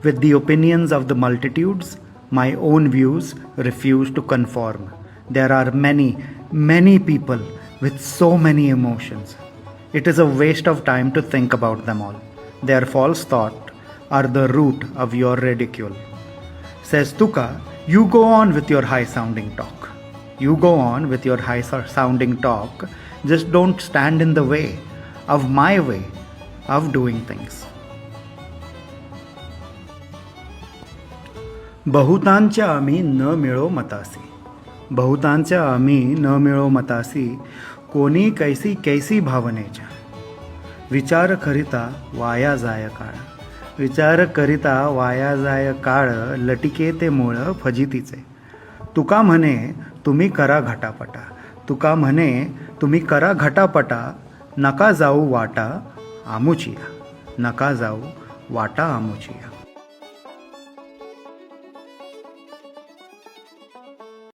With the opinions of the multitudes, my own views refuse to conform. There are many, many people with so many emotions. It is a waste of time to think about them all. Their false thought are the root of your ridicule. Says Tuka, you go on with your high sounding talk. You go on with your high sounding talk. Just don't stand in the way of my way of doing things. बहुतांच्या आम्ही न मिळो मतासी. बहुतांच्या आम्ही न मिळो मतासी. कोणी कैसी कैसी भावनेच्या. विचार करिता वाया जाय काळ. विचार करिता वाया जाय काळ. लटिके ते मूळ फजितीचे. तुका म्हणे तुम्ही करा घटापटा. तुका म्हणे तुम्ही करा घटापटा. नका जाऊ वाटा आमुचिया. नका जाऊ वाटा आमुचिया.